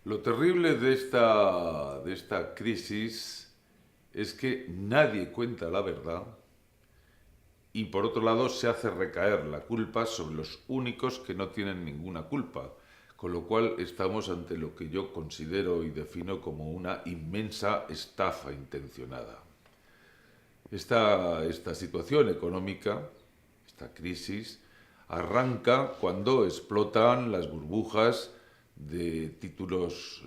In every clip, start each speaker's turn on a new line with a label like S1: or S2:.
S1: Lo terrible de esta crisis es que nadie cuenta la verdad y por otro lado se hace recaer la culpa sobre los únicos que no tienen ninguna culpa, con lo cual estamos ante lo que yo considero y defino como una inmensa estafa intencionada. Esta situación económica, esta crisis, arranca cuando explotan las burbujas de títulos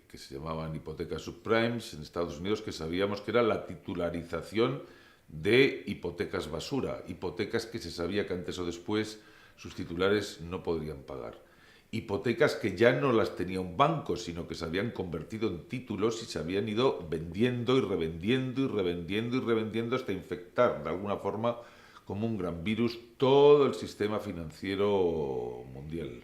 S1: que se llamaban hipotecas subprimes en Estados Unidos, que sabíamos que era la titularización de hipotecas basura, hipotecas que se sabía que antes o después sus titulares no podrían pagar. Hipotecas que ya no las tenía un banco, sino que se habían convertido en títulos y se habían ido vendiendo y revendiendo y revendiendo y revendiendo hasta infectar de alguna forma como un gran virus todo el sistema financiero mundial.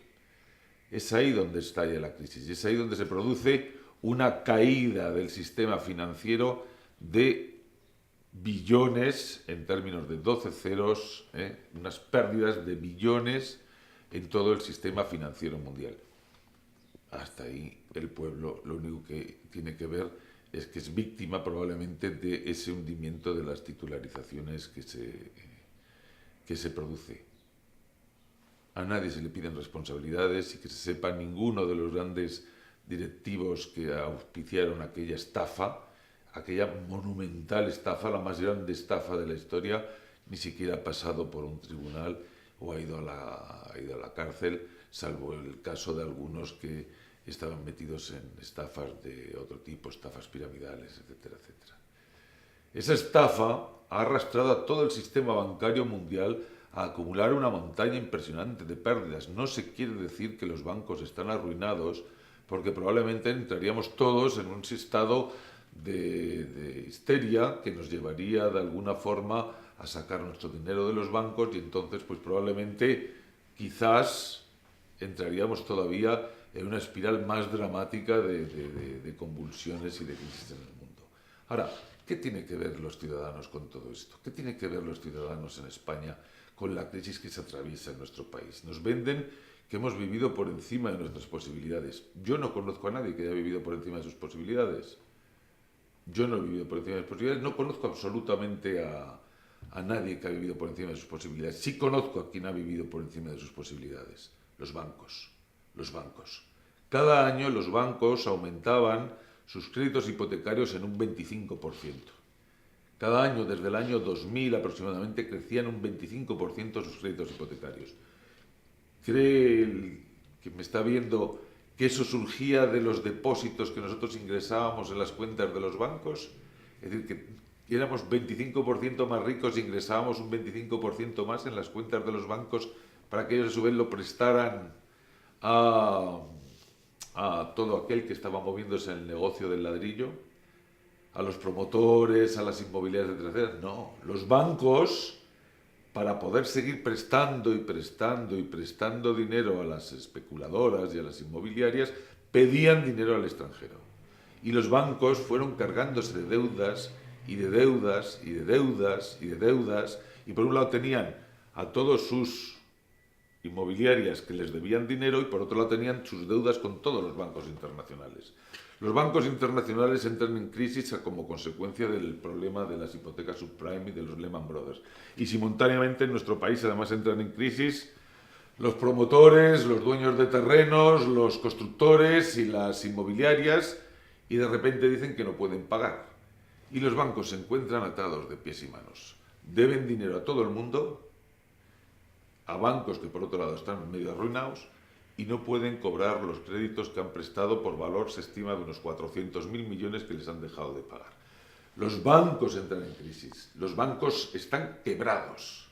S1: Es ahí donde estalla la crisis, es ahí donde se produce una caída del sistema financiero de billones, en términos de 12 ceros, unas pérdidas de billones en todo el sistema financiero mundial. Hasta ahí el pueblo lo único que tiene que ver es que es víctima probablemente de ese hundimiento de las titularizaciones que se produce. A nadie se le piden responsabilidades y que se sepa ninguno de los grandes directivos que auspiciaron aquella estafa, aquella monumental estafa, la más grande estafa de la historia, ni siquiera ha pasado por un tribunal o ha ido a la cárcel, salvo el caso de algunos que estaban metidos en estafas de otro tipo, estafas piramidales, etcétera, etcétera. Esa estafa ha arrastrado a todo el sistema bancario mundial a acumular una montaña impresionante de pérdidas. No se quiere decir que los bancos están arruinados, porque probablemente entraríamos todos en un estado de histeria que nos llevaría de alguna forma a sacar nuestro dinero de los bancos y entonces pues probablemente quizás entraríamos todavía en una espiral más dramática de convulsiones y de crisis en el mundo. Ahora, ¿qué tiene que ver los ciudadanos con todo esto? ¿Qué tiene que ver los ciudadanos en España con la crisis que se atraviesa en nuestro país? Nos venden que hemos vivido por encima de nuestras posibilidades. Yo no conozco a nadie que haya vivido por encima de sus posibilidades. Yo no he vivido por encima de mis posibilidades, no conozco absolutamente a nadie que ha vivido por encima de sus posibilidades. Sí conozco a quien ha vivido por encima de sus posibilidades, los bancos. Los bancos. Cada año los bancos aumentaban sus créditos hipotecarios en un 25%. Cada año, desde el año 2000 aproximadamente, crecían un 25% sus créditos hipotecarios. ¿Cree el que me está viendo que eso surgía de los depósitos que nosotros ingresábamos en las cuentas de los bancos? Es decir, que éramos 25% más ricos e ingresábamos un 25% más en las cuentas de los bancos para que ellos a su vez lo prestaran a, a todo aquel que estaba moviéndose en el negocio del ladrillo, a los promotores, a las inmobiliarias, etcétera. No, los bancos, para poder seguir prestando y prestando y prestando dinero a las especuladoras y a las inmobiliarias, pedían dinero al extranjero. Y los bancos fueron cargándose de deudas y de deudas y de deudas y de deudas, y por un lado tenían a todos sus inmobiliarias que les debían dinero y por otro lado tenían sus deudas con todos los bancos internacionales. Los bancos internacionales entran en crisis como consecuencia del problema de las hipotecas subprime y de los Lehman Brothers. Y simultáneamente en nuestro país además entran en crisis los promotores, los dueños de terrenos, los constructores y las inmobiliarias, y de repente dicen que no pueden pagar. Y los bancos se encuentran atados de pies y manos. Deben dinero a todo el mundo, a bancos que por otro lado están medio arruinados y no pueden cobrar los créditos que han prestado por valor, se estima, de unos 400.000 millones que les han dejado de pagar. Los bancos entran en crisis, los bancos están quebrados,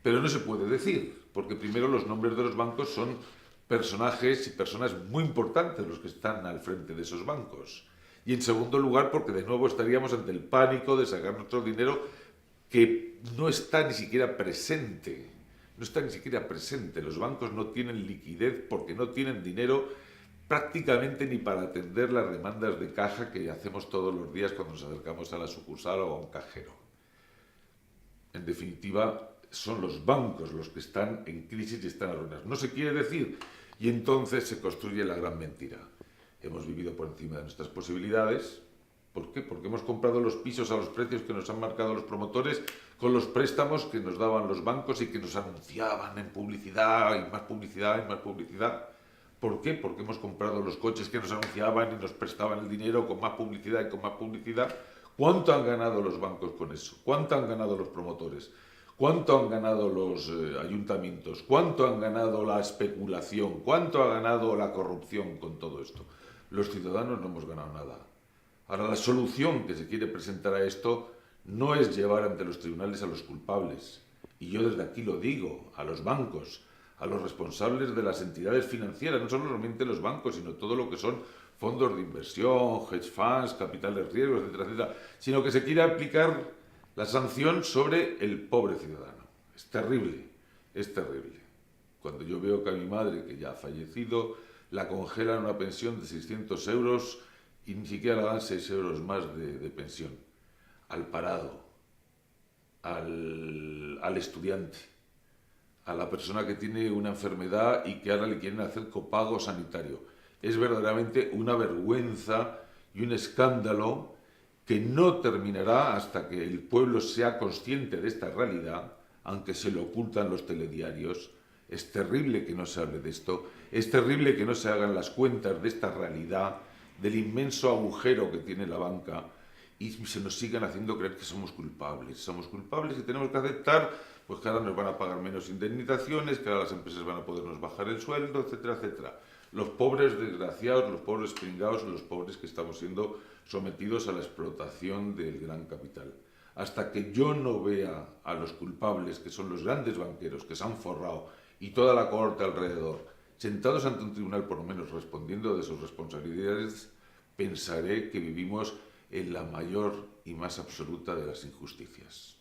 S1: pero no se puede decir, porque primero los nombres de los bancos son personajes y personas muy importantes los que están al frente de esos bancos. Y en segundo lugar, porque de nuevo estaríamos ante el pánico de sacar nuestro dinero que no está ni siquiera presente. No está ni siquiera presente. Los bancos no tienen liquidez porque no tienen dinero prácticamente ni para atender las demandas de caja que hacemos todos los días cuando nos acercamos a la sucursal o a un cajero. En definitiva, son los bancos los que están en crisis y están arruinados. No se quiere decir, y entonces se construye la gran mentira. hemos vivido por encima de nuestras posibilidades. ¿Por qué? Porque hemos comprado los pisos a los precios que nos han marcado los promotores, con los préstamos que nos daban los bancos y que nos anunciaban en publicidad y más publicidad y más publicidad. ¿Por qué? Porque hemos comprado los coches que nos anunciaban y nos prestaban el dinero con más publicidad y con más publicidad. ¿Cuánto han ganado los bancos con eso? ¿Cuánto han ganado los promotores? ¿Cuánto han ganado los ayuntamientos? ¿Cuánto han ganado la especulación? ¿Cuánto ha ganado la corrupción con todo esto? Los ciudadanos no hemos ganado nada. Ahora, la solución que se quiere presentar a esto no es llevar ante los tribunales a los culpables. Y yo desde aquí lo digo, a los bancos, a los responsables de las entidades financieras, no solamente los bancos, sino todo lo que son fondos de inversión, hedge funds, capital de riesgo, etcétera, etcétera, sino que se quiere aplicar la sanción sobre el pobre ciudadano. Es terrible, es terrible. Cuando yo veo que a mi madre, que ya ha fallecido, la congelan una pensión de 600 euros y ni siquiera le dan 6 euros más de pensión, al parado, al estudiante, a la persona que tiene una enfermedad y que ahora le quieren hacer copago sanitario. Es verdaderamente una vergüenza y un escándalo que no terminará hasta que el pueblo sea consciente de esta realidad, aunque se lo ocultan los telediarios. Es terrible que no se hable de esto, es terrible que no se hagan las cuentas de esta realidad, del inmenso agujero que tiene la banca, y se nos sigan haciendo creer que somos culpables. Somos culpables y tenemos que aceptar pues que ahora nos van a pagar menos indemnizaciones, que ahora las empresas van a podernos bajar el sueldo, etcétera, etcétera. Los pobres desgraciados, los pobres pringados, los pobres que estamos siendo sometidos a la explotación del gran capital. Hasta que yo no vea a los culpables, que son los grandes banqueros, que se han forrado, y toda la cohorte alrededor, sentados ante un tribunal por lo menos respondiendo de sus responsabilidades, pensaré que vivimos en la mayor y más absoluta de las injusticias.